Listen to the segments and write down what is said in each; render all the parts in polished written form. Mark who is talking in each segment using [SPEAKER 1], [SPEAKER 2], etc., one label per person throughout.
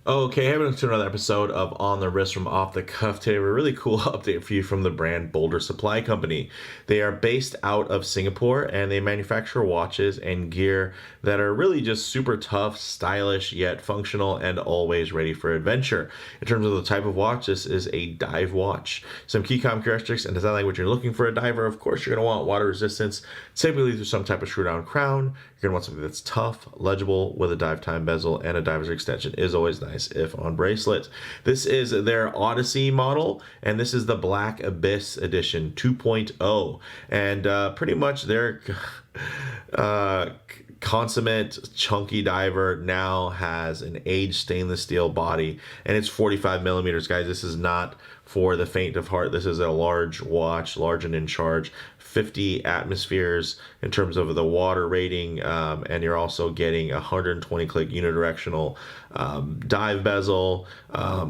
[SPEAKER 1] Okay, having to another episode of On the Wrist from Off the Cuff today. We have a really cool update for you from the brand BOLDR Supply Company. They are based out of Singapore and they manufacture watches and gear that are really just super tough, stylish, yet functional and always ready for adventure. In terms of the type of watch, this is a dive watch. Some key characteristics and design language you're looking for a diver. Of course, you're going to want water resistance, typically through some type of screw down crown. You're going to want something that's tough, legible with a dive time bezel, and a diver's extension is always nice if on bracelet. This is their Odyssey model, and this is the Black Abyss edition 2.0, and pretty much their consummate chunky diver now has an aged stainless steel body, and it's 45 millimeters, guys. This is not for the faint of heart. This is a large watch, large and in charge, 50 atmospheres in terms of the water rating, and you're also getting 120 click unidirectional dive bezel,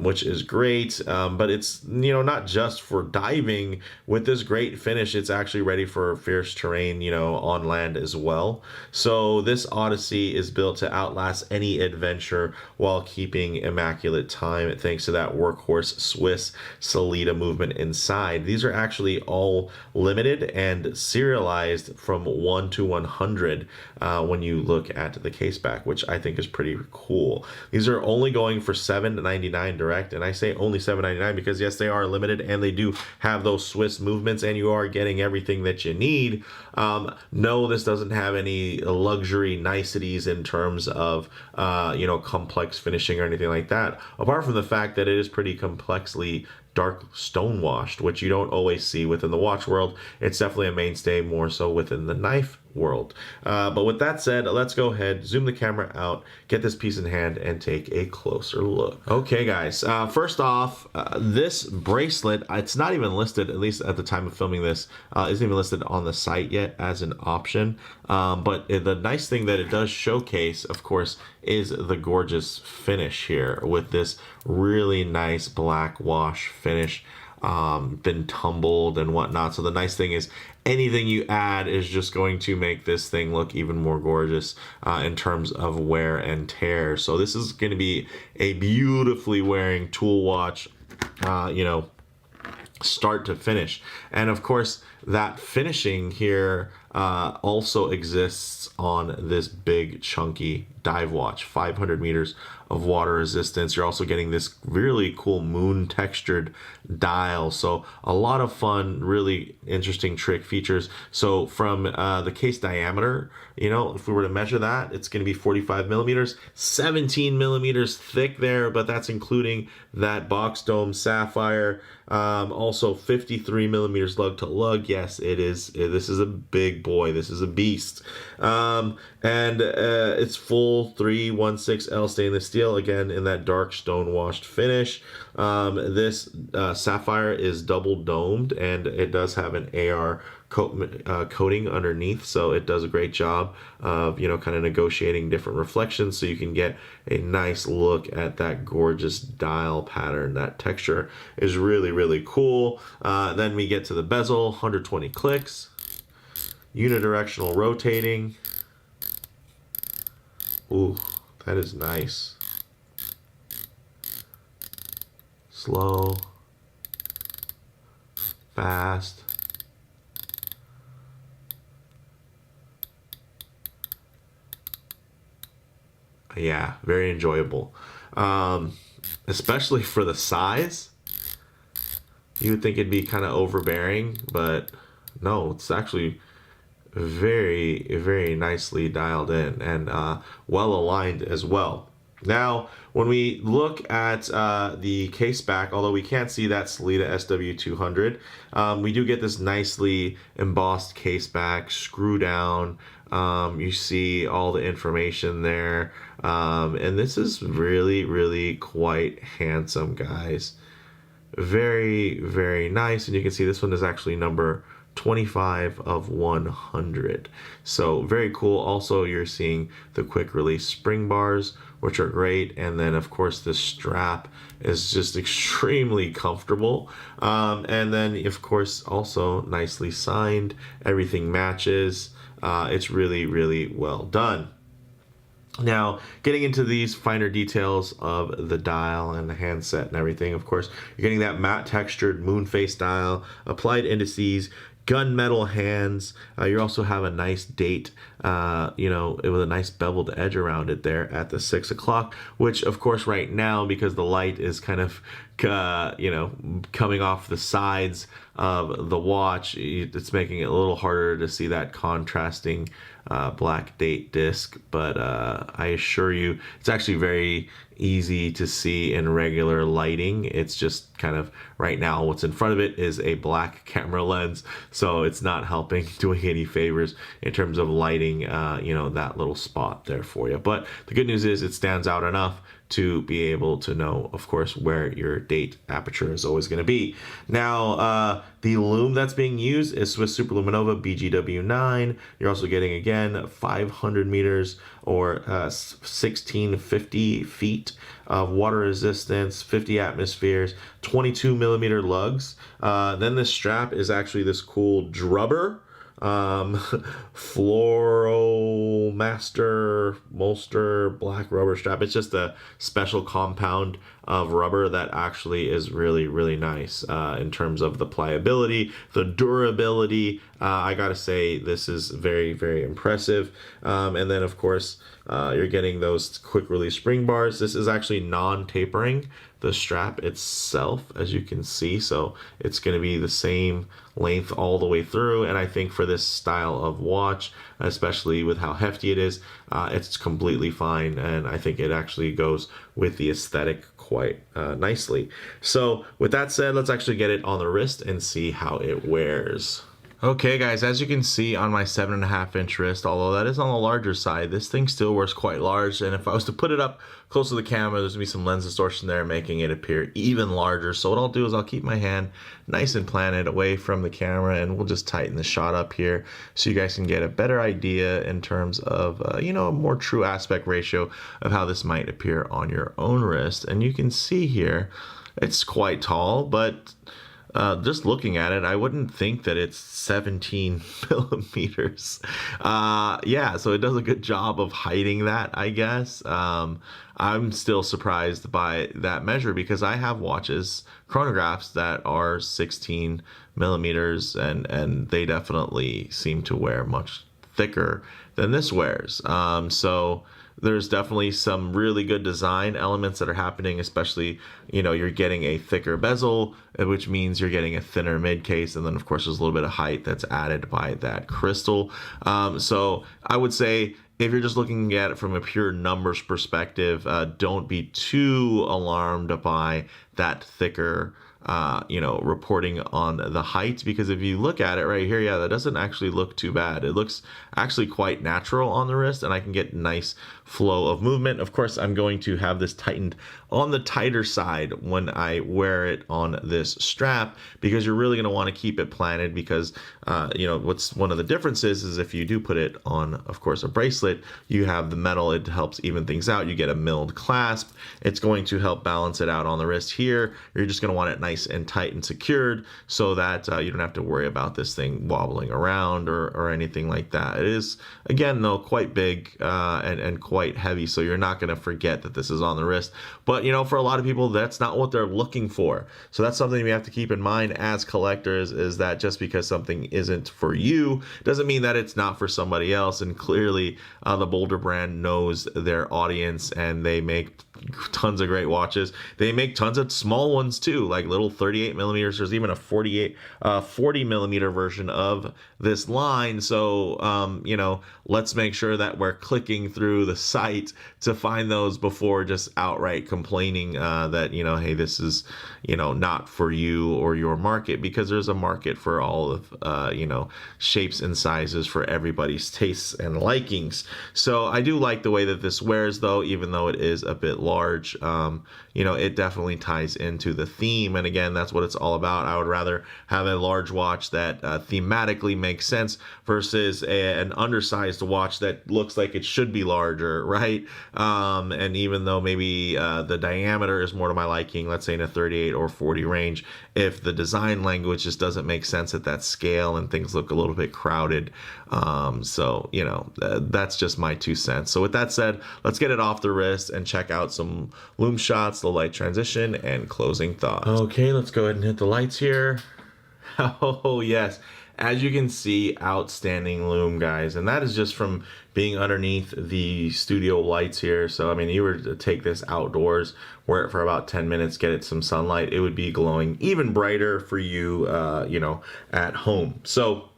[SPEAKER 1] which is great. But it's, not just for diving. With this great finish, it's actually ready for fierce terrain, on land as well. So this Odyssey is built to outlast any adventure while keeping immaculate time, thanks to that workhorse Swiss Salida movement inside. These are actually all limited and serialized from 1 to 100 when you look at the case back, which I think is pretty cool. These are only going for $7.99 direct, and I say only $7.99 because yes, they are limited and they do have those Swiss movements, and you are getting everything that you need. No, this doesn't have any luxury niceties in terms of complex finishing or anything like that, apart from the fact that it is pretty complexly dark stonewashed, which you don't always see within the watch world. It's definitely a mainstay, more so within the knife world. But with that said, let's go ahead, zoom the camera out, get this piece in hand, and take a closer look. Okay, guys, first off, this bracelet, it's not even listed, at least at the time of filming this, isn't even listed on the site yet as an option. But the nice thing that it does showcase, of course, is the gorgeous finish here with this really nice black wash finish, been tumbled and whatnot. So the nice thing is anything you add is just going to make this thing look even more gorgeous in terms of wear and tear. So this is going to be a beautifully wearing tool watch, start to finish. And of course, that finishing here also exists on this big chunky dive watch, 500 meters of water resistance. You're also getting this really cool moon textured dial, so a lot of fun, really interesting trick features. So from the case diameter, if we were to measure that, it's going to be 45 millimeters, 17 millimeters thick there, but that's including that box dome sapphire. Also 53 millimeters lug to lug. Yes, it is. This is a big boy. This is a beast. And it's full 316L stainless steel, again in that dark stone washed finish. This sapphire is double domed, and it does have an AR coating underneath, so it does a great job of kind of negotiating different reflections, so you can get a nice look at that gorgeous dial pattern. That texture is really, really cool. Then we get to the bezel, 120 clicks, unidirectional rotating. Ooh, that is nice. Slow, fast. Yeah, very enjoyable. Especially for the size. You would think it'd be kind of overbearing, but no, it's actually very, very nicely dialed in and well aligned as well. Now, when we look at the case back, although we can't see that Salida SW200, we do get this nicely embossed case back, screw down. You see all the information there. And this is really, really quite handsome, guys. Very, very nice. And you can see this one is actually number 25 of 100. So very cool. Also, you're seeing the quick release spring bars, which are great. And then of course the strap is just extremely comfortable. And then of course also nicely signed. Everything matches. It's really, really well done. Now, getting into these finer details of the dial and the handset and everything, of course, you're getting that matte textured moon face dial, applied indices, gunmetal hands. You also have a nice date, with a nice beveled edge around it there at the 6 o'clock, which of course right now, because the light is kind of, coming off the sides of the watch, it's making it a little harder to see that contrasting black date disc, but I assure you it's actually very easy to see in regular lighting. It's just kind of right now what's in front of it is a black camera lens, so it's not helping doing any favors in terms of lighting that little spot there for you. But the good news is it stands out enough to be able to know, of course, where your date aperture is always going to be. Now, the lume that's being used is Swiss Superluminova BGW9. You're also getting, again, 500 meters or 1650 feet of water resistance, 50 atmospheres, 22 millimeter lugs. Then this strap is actually this cool drubber. Fluoromaster Molster black rubber strap. It's just a special compound of rubber that actually is really, really nice in terms of the pliability, the durability. I gotta say, this is very, very impressive. And then, of course, you're getting those quick release spring bars. This is actually non-tapering, the strap itself, as you can see, so it's going to be the same length all the way through. And I think for this style of watch, especially with how hefty it is, it's completely fine, and I think it actually goes with the aesthetic quite nicely. So with that said, let's actually get it on the wrist and see how it wears. Okay guys, as you can see on my 7.5-inch wrist, although that is on the larger side, this thing still wears quite large, and if I was to put it up close to the camera, there's gonna be some lens distortion there making it appear even larger. So what I'll do is I'll keep my hand nice and planted away from the camera, and we'll just tighten the shot up here so you guys can get a better idea in terms of a more true aspect ratio of how this might appear on your own wrist. And you can see here it's quite tall, but just looking at it, I wouldn't think that it's 17 millimeters. Yeah, so it does a good job of hiding that, I guess. I'm still surprised by that measure because I have watches, chronographs that are 16 millimeters, and they definitely seem to wear much thicker than this wears. So there's definitely some really good design elements that are happening, especially, you're getting a thicker bezel, which means you're getting a thinner mid case. And then of course, there's a little bit of height that's added by that crystal. So I would say if you're just looking at it from a pure numbers perspective, don't be too alarmed by that thicker reporting on the height, because if you look at it right here, yeah, that doesn't actually look too bad. It looks actually quite natural on the wrist, and I can get nice flow of movement. Of course, I'm going to have this tightened on the tighter side when I wear it on this strap, because you're really going to want to keep it planted, because what's one of the differences is if you do put it on, of course, a bracelet, you have the metal, it helps even things out. You get a milled clasp. It's going to help balance it out on the wrist here. You're just going to want it nice and tight and secured so that you don't have to worry about this thing wobbling around or anything like that. It is, again, though, quite big and quite heavy, so you're not going to forget that this is on the wrist. But for a lot of people, that's not what they're looking for. So that's something we have to keep in mind as collectors, is that just because something isn't for you doesn't mean that it's not for somebody else. And clearly the BOLDR brand knows their audience, and they make tons of great watches. They make tons of small ones too, like little 38 millimeters. There's even a 40 millimeter version of this line. So let's make sure that we're clicking through the site to find those before just outright complaining that hey, this is not for you or your market, because there's a market for all of shapes and sizes for everybody's tastes and likings. So I do like the way that this wears, though, even though it is a bit large. It definitely ties into the theme. And again, that's what it's all about. I would rather have a large watch that thematically makes sense versus an undersized watch that looks like it should be larger, right? And even though maybe the diameter is more to my liking, let's say in a 38 or 40 range, if the design language just doesn't make sense at that scale and things look a little bit crowded. So, you know, that's just my 2 cents. So with that said, let's get it off the wrist and check out some lume shots, the light transition, and closing thoughts. Okay, let's go ahead and hit the lights here. Oh, yes. As you can see, outstanding lume, guys. And that is just from being underneath the studio lights here. So, I mean, you were to take this outdoors, wear it for about 10 minutes, get it some sunlight, it would be glowing even brighter for you, you know, at home. So,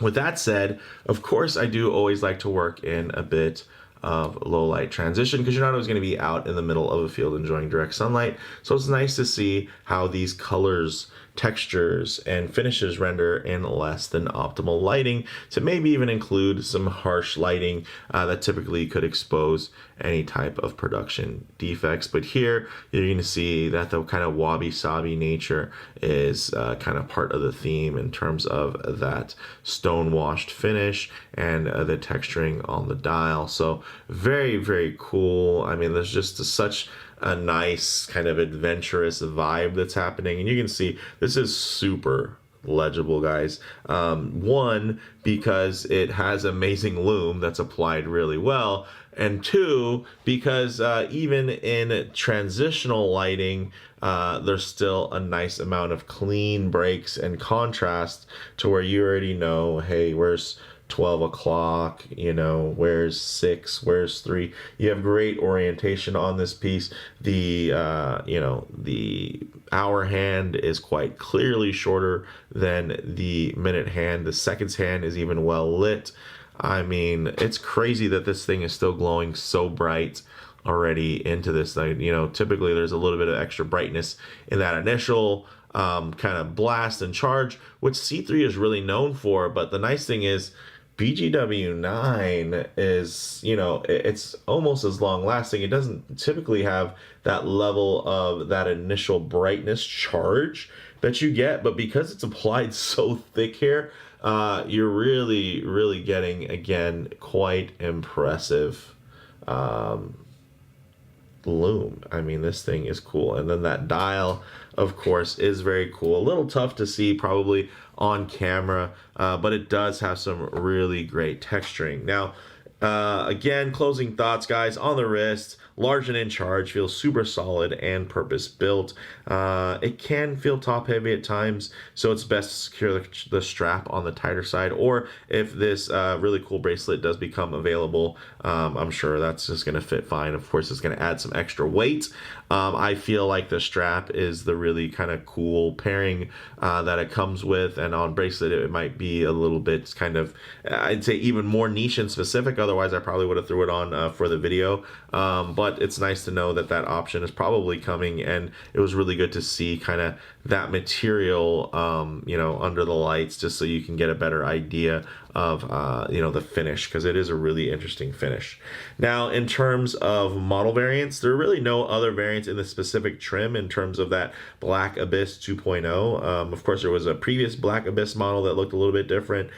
[SPEAKER 1] with that said, of course, I do always like to work in a bit of low light transition because you're not always going to be out in the middle of a field enjoying direct sunlight. So it's nice to see how these colors, textures, and finishes render in less than optimal lighting, to maybe even include some harsh lighting that typically could expose any type of production defects. But here you're going to see that the kind of wabi-sabi nature is kind of part of the theme in terms of that stone washed finish and the texturing on the dial. So very, very cool. I mean, there's just such a nice kind of adventurous vibe that's happening, and you can see this is super legible, guys. One, because it has amazing lume that's applied really well, and two, because even in transitional lighting, there's still a nice amount of clean breaks and contrast to where you already know, hey, where's 12 o'clock, you know, where's 6, where's 3. You have great orientation on this piece. The you know, the hour hand is quite clearly shorter than the minute hand. The seconds hand is even well lit. I mean, it's crazy that this thing is still glowing so bright already into this thing. You know, typically there's a little bit of extra brightness in that initial kind of blast and charge, which C3 is really known for. But the nice thing is BGW9 is, you know, it's almost as long lasting. It doesn't typically have that level of that initial brightness charge that you get, but because it's applied so thick here, you're really, really getting, again, quite impressive lume. I mean, this thing is cool. And then that dial, of course, is very cool. A little tough to see probably on camera, but it does have some really great texturing. Now, again, closing thoughts, guys, on the wrist, large and in charge, feels super solid and purpose built. It can feel top heavy at times, so it's best to secure the strap on the tighter side, or if this really cool bracelet does become available, I'm sure that's just going to fit fine. Of course, it's going to add some extra weight. I feel like the strap is the really kind of cool pairing that it comes with, and on bracelet it might be a little bit kind of, I'd say, even more niche and specific. Otherwise I probably would have threw it on for the video, but it's nice to know that that option is probably coming, and it was really good to see kind of that material you know, under the lights, just so you can get a better idea of you know, the finish, because it is a really interesting finish. Now, in terms of model variants, there are really no other variants in the specific trim in terms of that Black Abyss 2.0. Of course, there was a previous Black Abyss model that looked a little bit different.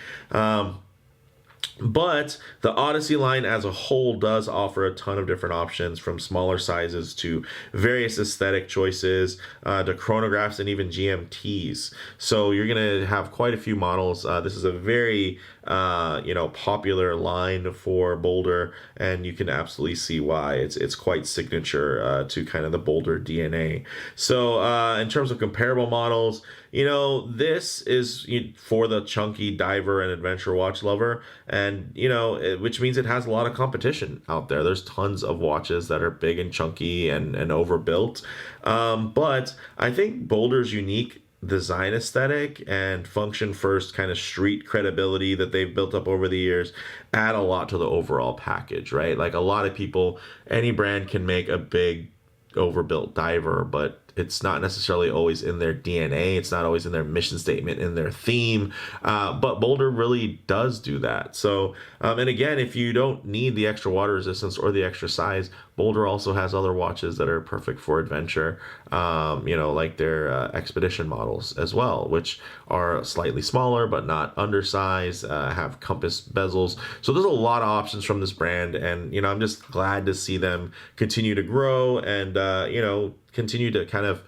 [SPEAKER 1] But the Odyssey line as a whole does offer a ton of different options, from smaller sizes to various aesthetic choices to chronographs and even GMTs. So you're going to have quite a few models. This is a very you know, popular line for BOLDR, and you can absolutely see why. It's quite signature to kind of the BOLDR DNA. So in terms of comparable models, you know, this is for the chunky diver and adventure watch lover, and you know, which means it has a lot of competition out there. There's tons of watches that are big and chunky and overbuilt, but I think BOLDR's unique design aesthetic and function first kind of street credibility that they've built up over the years add a lot to the overall package, right? Like, a lot of people, any brand can make a big overbuilt diver, but it's not necessarily always in their DNA. It's not always in their mission statement, in their theme. But Boulder really does do that. So, and again, if you don't need the extra water resistance or the extra size, Boulder also has other watches that are perfect for adventure, like their expedition models as well, which are slightly smaller but not undersized, have compass bezels. So there's a lot of options from this brand, and I'm just glad to see them continue to grow and continue to kind of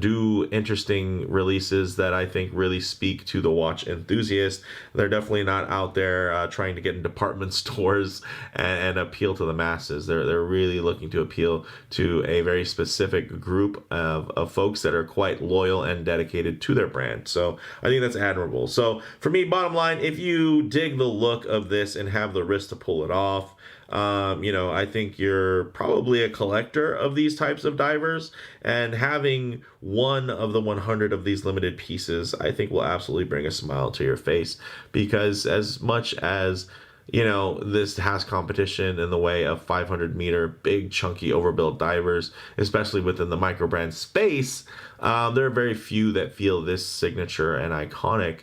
[SPEAKER 1] do interesting releases that I think really speak to the watch enthusiast. They're definitely not out there trying to get in department stores and appeal to the masses. They're really looking to appeal to a very specific group of folks that are quite loyal and dedicated to their brand. So I think that's admirable. So for me, bottom line, if you dig the look of this and have the wrist to pull it off, I think you're probably a collector of these types of divers, and having one of the 100 of these limited pieces, I think will absolutely bring a smile to your face, because as much as this has competition in the way of 500-meter big chunky overbuilt divers, especially within the micro brand space. There are very few that feel this signature and iconic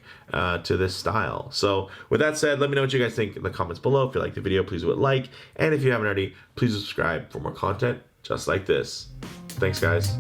[SPEAKER 1] to this style. So with that said, let me know what you guys think in the comments below. If you liked the video, please do it like, and if you haven't already, please subscribe for more content just like this. Thanks, guys.